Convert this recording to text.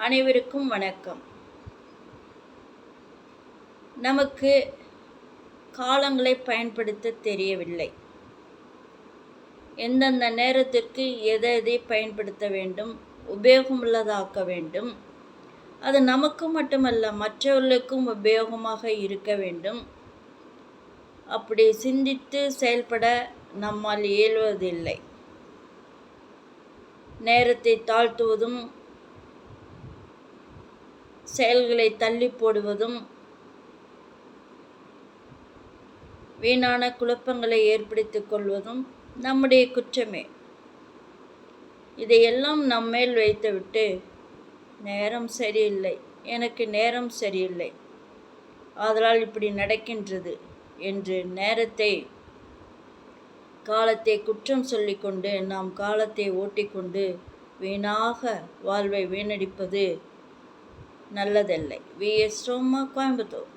அனைவருக்கும் வணக்கம். நமக்கு காலங்களை பயன்படுத்த தெரியவில்லை. எந்தெந்த நேரத்திற்கு எதை பயன்படுத்த வேண்டும், உபயோகமுள்ளதாக்க வேண்டும். அது நமக்கு மட்டுமல்ல, மற்றவர்களுக்கும் உபயோகமாக இருக்க வேண்டும். அப்படி சிந்தித்து செயல்பட நம்மால் இயலுவதில்லை. நேரத்தை தாழ்த்துவதும் செயல்களை தள்ளி போடுவதும் வீணான குழப்பங்களை ஏற்படுத்திக் கொள்வதும் நம்முடைய குற்றமே. இதையெல்லாம் நம்மேல் வைத்துவிட்டு நேரம் சரியில்லை, எனக்கு நேரம் சரியில்லை, ஆதலால் இப்படி நடக்கின்றது என்று காலத்தை குற்றம் சொல்லிக்கொண்டு நாம் காலத்தை ஓட்டிக்கொண்டு வீணாக வாழ்வை வீணடிப்பது நல்லதில்லை. வி.எஸ். ரோமா, கோயம்புத்தூர்.